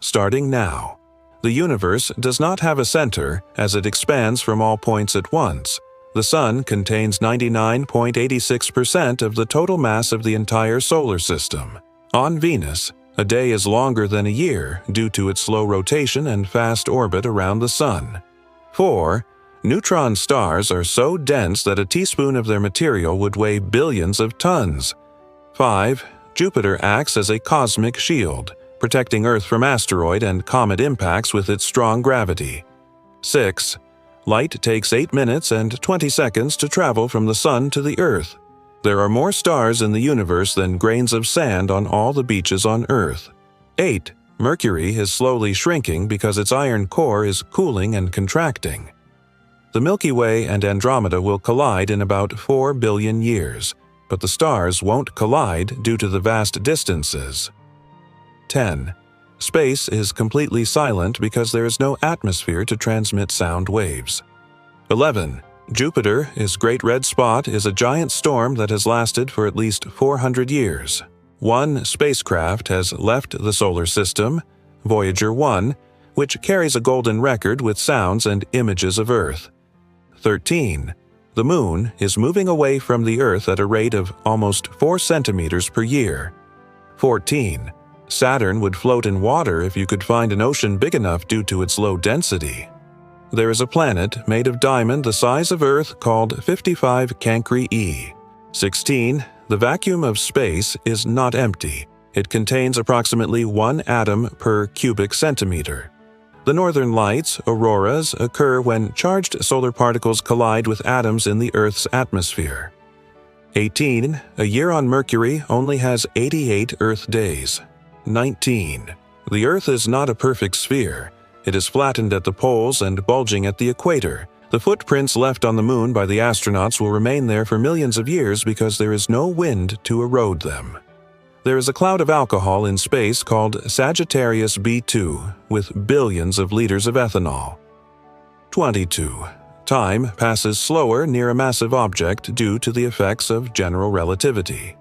starting now. The universe does not have a center as it expands from all points at once. The Sun contains 99.86% of the total mass of the entire solar system. On Venus, a day is longer than a year due to its slow rotation and fast orbit around the Sun. 4. Neutron stars are so dense that a teaspoon of their material would weigh billions of tons. 5. Jupiter acts as a cosmic shield, protecting Earth from asteroid and comet impacts with its strong gravity. 6. Light takes 8 minutes and 20 seconds to travel from the Sun to the Earth. There are more stars in the universe than grains of sand on all the beaches on Earth. 8. Mercury is slowly shrinking because its iron core is cooling and contracting. The Milky Way and Andromeda will collide in about 4 billion years, but the stars won't collide due to the vast distances. 10. Space is completely silent because there is no atmosphere to transmit sound waves. 11. Jupiter's Great Red Spot is a giant storm that has lasted for at least 400 years. 1 spacecraft has left the solar system, Voyager 1, which carries a golden record with sounds and images of Earth. 13. The Moon is moving away from the Earth at a rate of almost 4 centimeters per year. 14. Saturn would float in water if you could find an ocean big enough due to its low density. There is a planet made of diamond the size of Earth called 55 Cancri e. 16. The vacuum of space is not empty. It contains approximately 1 atom per cubic centimeter. The northern lights, auroras, occur when charged solar particles collide with atoms in the Earth's atmosphere. 18. A year on Mercury only has 88 Earth days. 19. The Earth is not a perfect sphere. It is flattened at the poles and bulging at the equator. The footprints left on the Moon by the astronauts will remain there for millions of years because there is no wind to erode them. There is a cloud of alcohol in space called Sagittarius B2 with billions of liters of ethanol. 22. Time passes slower near a massive object due to the effects of general relativity.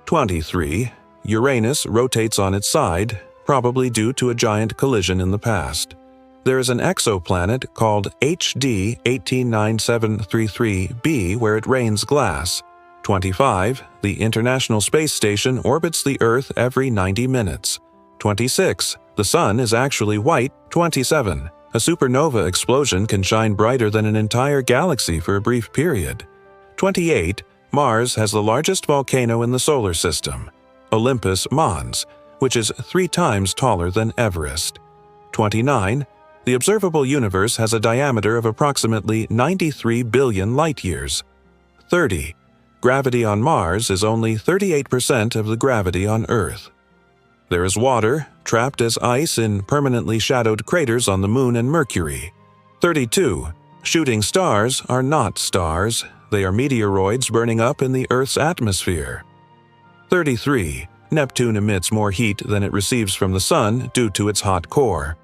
23. Uranus rotates on its side, probably due to a giant collision in the past. There is an exoplanet called HD 189733b where it rains glass. 25. The International Space Station orbits the Earth every 90 minutes. 26. The Sun is actually white. 27. A supernova explosion can shine brighter than an entire galaxy for a brief period. 28. Mars has the largest volcano in the solar system, Olympus Mons, which is 3 times taller than Everest. 29. The observable universe has a diameter of approximately 93 billion light-years. 30. Gravity on Mars is only 38% of the gravity on Earth. There is water, trapped as ice in permanently shadowed craters on the Moon and Mercury. 32. Shooting stars are not stars. They are meteoroids burning up in the Earth's atmosphere. 33. Neptune emits more heat than it receives from the Sun due to its hot core.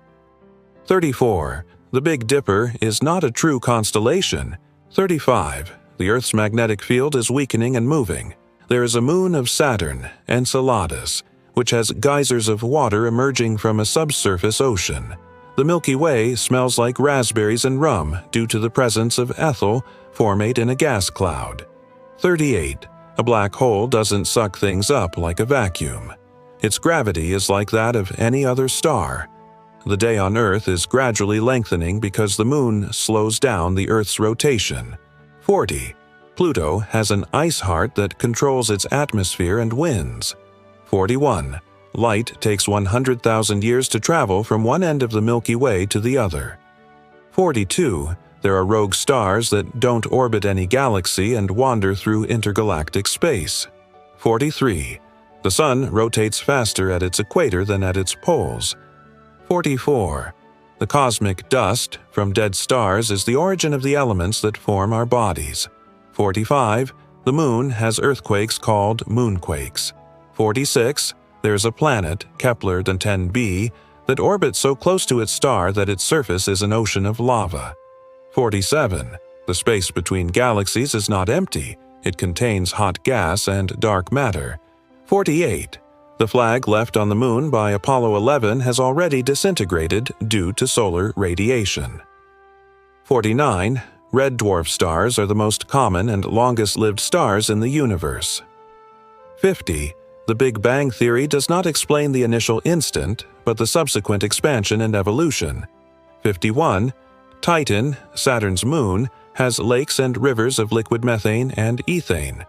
34. The Big Dipper is not a true constellation. 35. The Earth's magnetic field is weakening and moving. There is a moon of Saturn, Enceladus, which has geysers of water emerging from a subsurface ocean. The Milky Way smells like raspberries and rum due to the presence of ethyl formate in a gas cloud. 38. A black hole doesn't suck things up like a vacuum. Its gravity is like that of any other star. The day on Earth is gradually lengthening because the Moon slows down the Earth's rotation. 40. Pluto has an ice heart that controls its atmosphere and winds. 41. Light takes 100,000 years to travel from one end of the Milky Way to the other. 42. There are rogue stars that don't orbit any galaxy and wander through intergalactic space. 43. The Sun rotates faster at its equator than at its poles. 44. The cosmic dust from dead stars is the origin of the elements that form our bodies. 45. The Moon has earthquakes called moonquakes. 46. There is a planet, Kepler-10b, that orbits so close to its star that its surface is an ocean of lava. 47. The space between galaxies is not empty. It contains hot gas and dark matter. 48. The flag left on the Moon by Apollo 11 has already disintegrated due to solar radiation. 49. Red dwarf stars are the most common and longest-lived stars in the universe. 50. The Big Bang Theory does not explain the initial instant, but the subsequent expansion and evolution. 51. Titan, Saturn's moon, has lakes and rivers of liquid methane and ethane.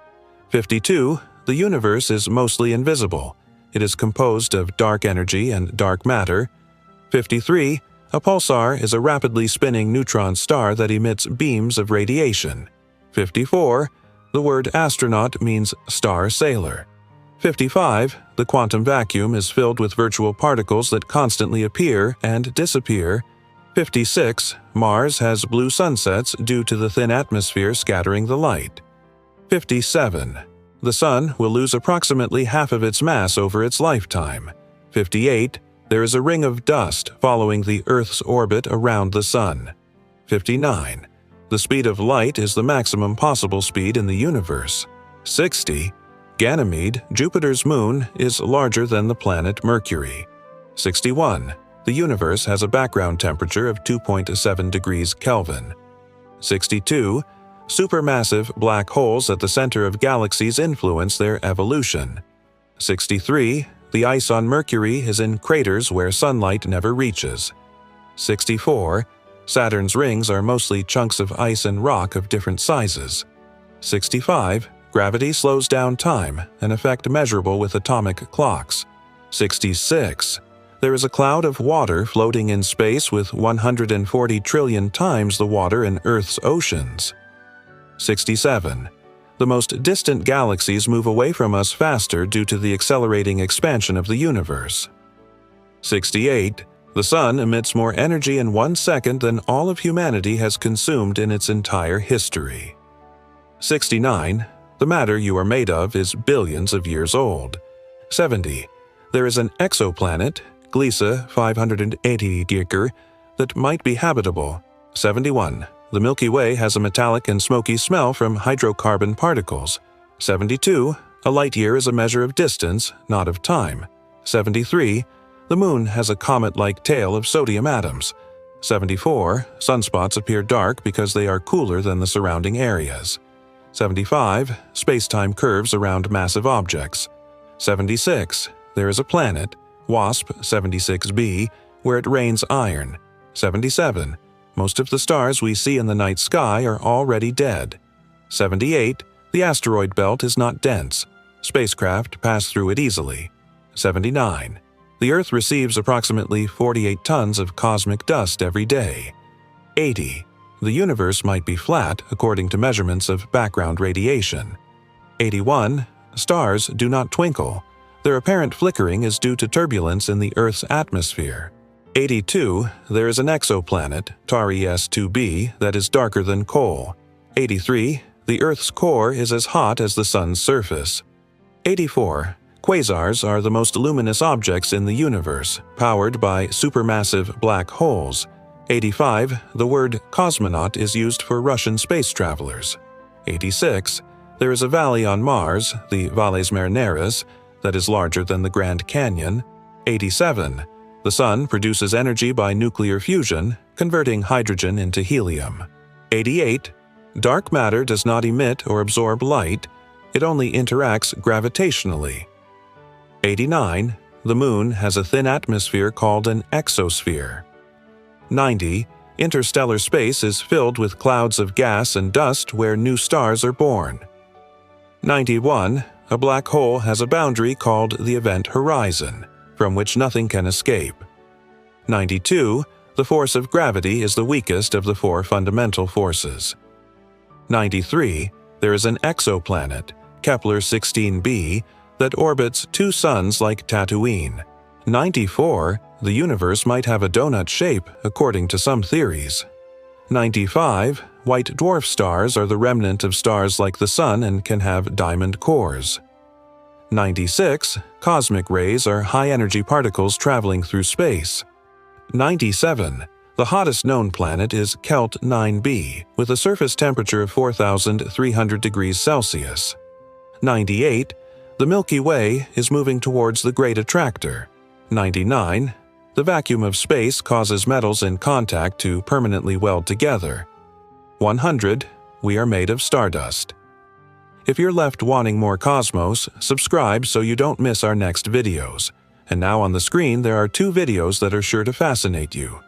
52. The universe is mostly invisible. It is composed of dark energy and dark matter. 53. A pulsar is a rapidly spinning neutron star that emits beams of radiation. 54. The word astronaut means star sailor. 55. The quantum vacuum is filled with virtual particles that constantly appear and disappear. 56. Mars has blue sunsets due to the thin atmosphere scattering the light. 57. The Sun will lose approximately half of its mass over its lifetime. 58. There is a ring of dust following the Earth's orbit around the Sun. 59. The speed of light is the maximum possible speed in the universe. 60. Ganymede, Jupiter's moon, is larger than the planet Mercury. 61. The universe has a background temperature of 2.7 degrees Kelvin. 62. Supermassive black holes at the center of galaxies influence their evolution. 63. The ice on Mercury is in craters where sunlight never reaches. 64. Saturn's rings are mostly chunks of ice and rock of different sizes. 65. Gravity slows down time, an effect measurable with atomic clocks. 66. There is a cloud of water floating in space with 140 trillion times the water in Earth's oceans. 67. The most distant galaxies move away from us faster due to the accelerating expansion of the universe. 68. The Sun emits more energy in 1 second than all of humanity has consumed in its entire history. 69. The matter you are made of is billions of years old. 70. There is an exoplanet, Gliese 580 Giger, that might be habitable. 71. The Milky Way has a metallic and smoky smell from hydrocarbon particles. 72. A light year is a measure of distance, not of time. 73. The Moon has a comet-like tail of sodium atoms. 74. Sunspots appear dark because they are cooler than the surrounding areas. 75. Space-time curves around massive objects. 76. There is a planet, WASP 76b, where it rains iron. 77. Most of the stars we see in the night sky are already dead. 78. The asteroid belt is not dense. Spacecraft pass through it easily. 79. The Earth receives approximately 48 tons of cosmic dust every day. 80. The universe might be flat according to measurements of background radiation. 81. Stars do not twinkle. Their apparent flickering is due to turbulence in the Earth's atmosphere. 82. There is an exoplanet, TARIS 2b, that is darker than coal. 83. The Earth's core is as hot as the Sun's surface. 84. Quasars are the most luminous objects in the universe, powered by supermassive black holes. 85. The word cosmonaut is used for Russian space travelers. 86. There is a valley on Mars, the Valles Marineris, that is larger than the Grand Canyon. 87. The Sun produces energy by nuclear fusion, converting hydrogen into helium. 88. Dark matter does not emit or absorb light, it only interacts gravitationally. 89. The Moon has a thin atmosphere called an exosphere. 90. Interstellar space is filled with clouds of gas and dust where new stars are born. 91. A black hole has a boundary called the event horizon, from which nothing can escape. 92. The force of gravity is the weakest of the 4 fundamental forces. 93. There is an exoplanet, Kepler 16b, that orbits 2 suns like Tatooine. 94. The universe might have a donut shape, according to some theories. 95. White dwarf stars are the remnant of stars like the Sun and can have diamond cores. 96. Cosmic rays are high-energy particles traveling through space. 97. The hottest known planet is Kelt 9b, with a surface temperature of 4,300 degrees Celsius. 98. The Milky Way is moving towards the Great Attractor. 99. The vacuum of space causes metals in contact to permanently weld together. 100. We are made of stardust. If you're left wanting more cosmos, subscribe so you don't miss our next videos. And now on the screen there are 2 videos that are sure to fascinate you.